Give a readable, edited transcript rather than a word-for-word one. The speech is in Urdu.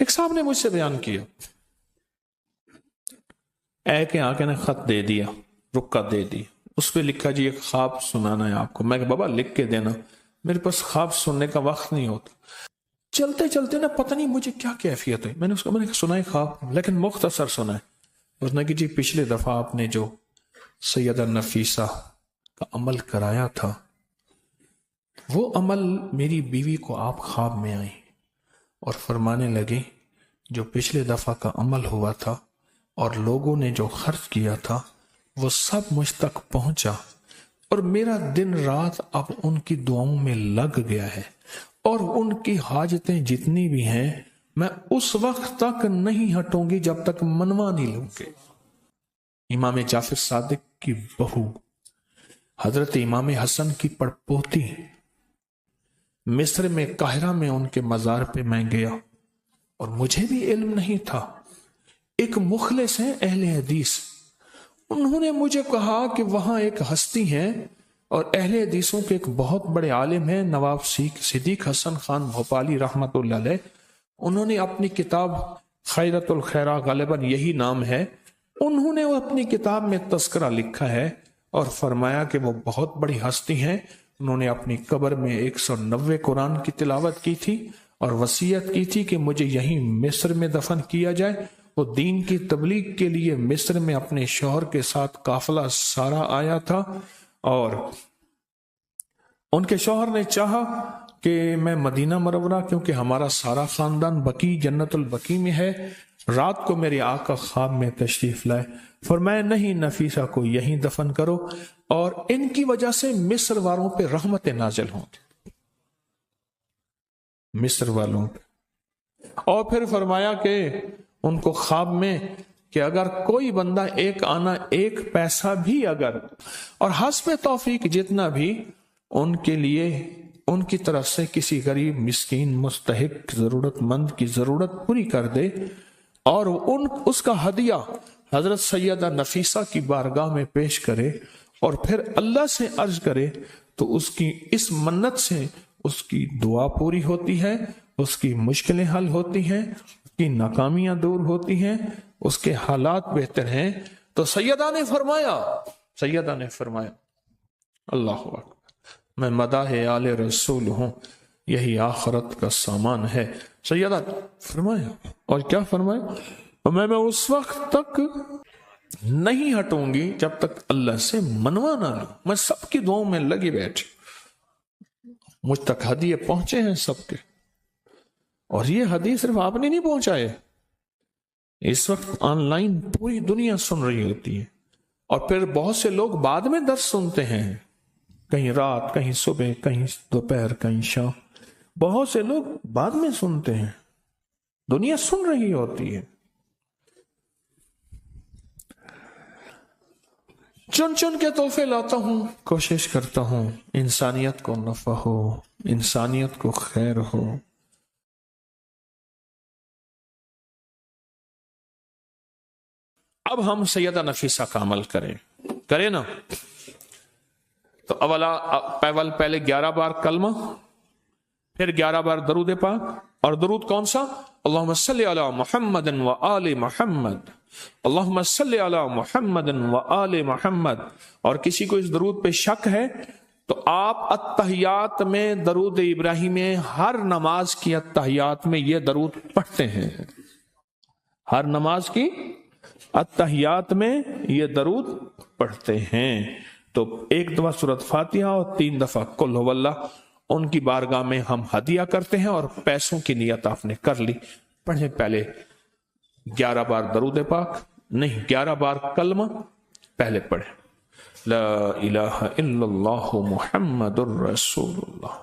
ایک صاحب نے مجھ سے بیان کیا، اے کے آقا نے خط دے دیا، رکا دے دی، اس پہ لکھا جی ایک خواب سنانا ہے آپ کو۔ میں کہ بابا لکھ کے دینا، میرے پاس خواب سننے کا وقت نہیں ہوتا۔ چلتے چلتے نا پتہ نہیں مجھے کیا کیفیت ہے، میں نے اس کو سنائے خواب، لیکن مختصر سنا ہے۔ اس نے کہ جی پچھلے دفعہ آپ نے جو سیدہ نفیسہ کا عمل کرایا تھا، وہ عمل میری بیوی کو آپ خواب میں آئی اور فرمانے لگے جو پچھلے دفعہ کا عمل ہوا تھا اور لوگوں نے جو خرچ کیا تھا وہ سب مجھ تک پہنچا، اور میرا دن رات اب ان کی دعاؤں میں لگ گیا ہے، اور ان کی حاجتیں جتنی بھی ہیں میں اس وقت تک نہیں ہٹوں گی جب تک منوا نہیں لوں گے۔ امام جعفر صادق کی بہو حضرت امام حسن کی پڑپوتی، مصر میں قاہرہ میں ان کے مزار پہ میں گیا اور مجھے بھی علم نہیں تھا۔ ایک مخلص ہیں اہل حدیث، انہوں نے مجھے کہا کہ وہاں ایک ہستی ہیں اور اہل حدیثوں کے ایک بہت بڑے عالم ہیں نواب صدیق حسن خان بھوپالی رحمت اللہ علیہ، انہوں نے اپنی کتاب خیرت الخیرہ، غالباً یہی نام ہے، انہوں نے اپنی کتاب میں تذکرہ لکھا ہے اور فرمایا کہ وہ بہت بڑی ہستی ہیں، انہوں نے اپنی قبر میں 190 قرآن کی تلاوت کی تھی اور وصیت کی تھی کہ مجھے یہیں مصر میں دفن کیا جائے۔ وہ دین کی تبلیغ کے لیے مصر میں اپنے شوہر کے ساتھ قافلہ سارا آیا تھا، اور ان کے شوہر نے چاہا کہ میں مدینہ منورہ، کیونکہ ہمارا سارا خاندان بقیع جنت البقیع میں ہے، رات کو میرے آقا خواب میں تشریف لائے، فرمایا نہیں نفیسہ کو یہیں دفن کرو اور ان کی وجہ سے مصر والوں پہ رحمت نازل ہوں گے، مصر والوں پہ۔ اور پھر فرمایا کہ ان کو خواب میں کہ اگر کوئی بندہ ایک آنا ایک پیسہ بھی اگر اور حسب توفیق جتنا بھی ان کے لیے ان کی طرف سے کسی غریب مسکین مستحق ضرورت مند کی ضرورت پوری کر دے اور اس کا ہدیہ حضرت سیدہ نفیسہ کی بارگاہ میں پیش کرے اور پھر اللہ سے عرض کرے تو اس کی اس منت سے اس کی دعا پوری ہوتی ہے، اس کی مشکلیں حل ہوتی ہیں، اس کی ناکامیاں دور ہوتی ہیں، اس کے حالات بہتر ہیں۔ تو سیدہ نے فرمایا اللہ اکبر، میں مداح آل رسول ہوں، یہی آخرت کا سامان ہے۔ سیدہ فرمایا، اور کیا فرمایا، میں اس وقت تک نہیں ہٹوں گی جب تک اللہ سے منوا نہ لوں، میں سب کی دعاؤں میں لگی بیٹھی، مجھ تک ہدیے پہنچے ہیں سب کے، اور یہ حدیث صرف آپ نے نہیں پہنچائے، اس وقت آن لائن پوری دنیا سن رہی ہوتی ہے، اور پھر بہت سے لوگ بعد میں درس سنتے ہیں، کہیں رات، کہیں صبح، کہیں دوپہر، کہیں شام، بہت سے لوگ بعد میں سنتے ہیں، دنیا سن رہی ہوتی ہے۔ چن چن کے تحفے لاتا ہوں، کوشش کرتا ہوں انسانیت کو نفع ہو، انسانیت کو خیر ہو۔ اب ہم سیدہ نفیسہ کا عمل کریں نا، تو پہلے 11 بار کلمہ، پھر 11 بار درود پاک، اور درود کون سا؟ اللہم صلی علی محمد و آل محمد، اللہم صلی علی محمد و آل محمد۔ اور کسی کو اس درود پہ شک ہے تو آپ التحیات میں درود ابراہیمی، ہر نماز کی التحیات میں یہ درود پڑھتے ہیں، ہر نماز کی التحیات میں یہ درود پڑھتے ہیں۔ تو ایک دفعہ سورۃ فاتحہ اور 3 دفعہ قل هو اللہ ان کی بارگاہ میں ہم ہدیہ کرتے ہیں، اور پیسوں کی نیت آپ نے کر لی، پڑھیں پہلے 11 بار درود پاک، نہیں 11 بار کلمہ پہلے پڑھیں، لا الہ الا اللہ محمد الرسول اللہ۔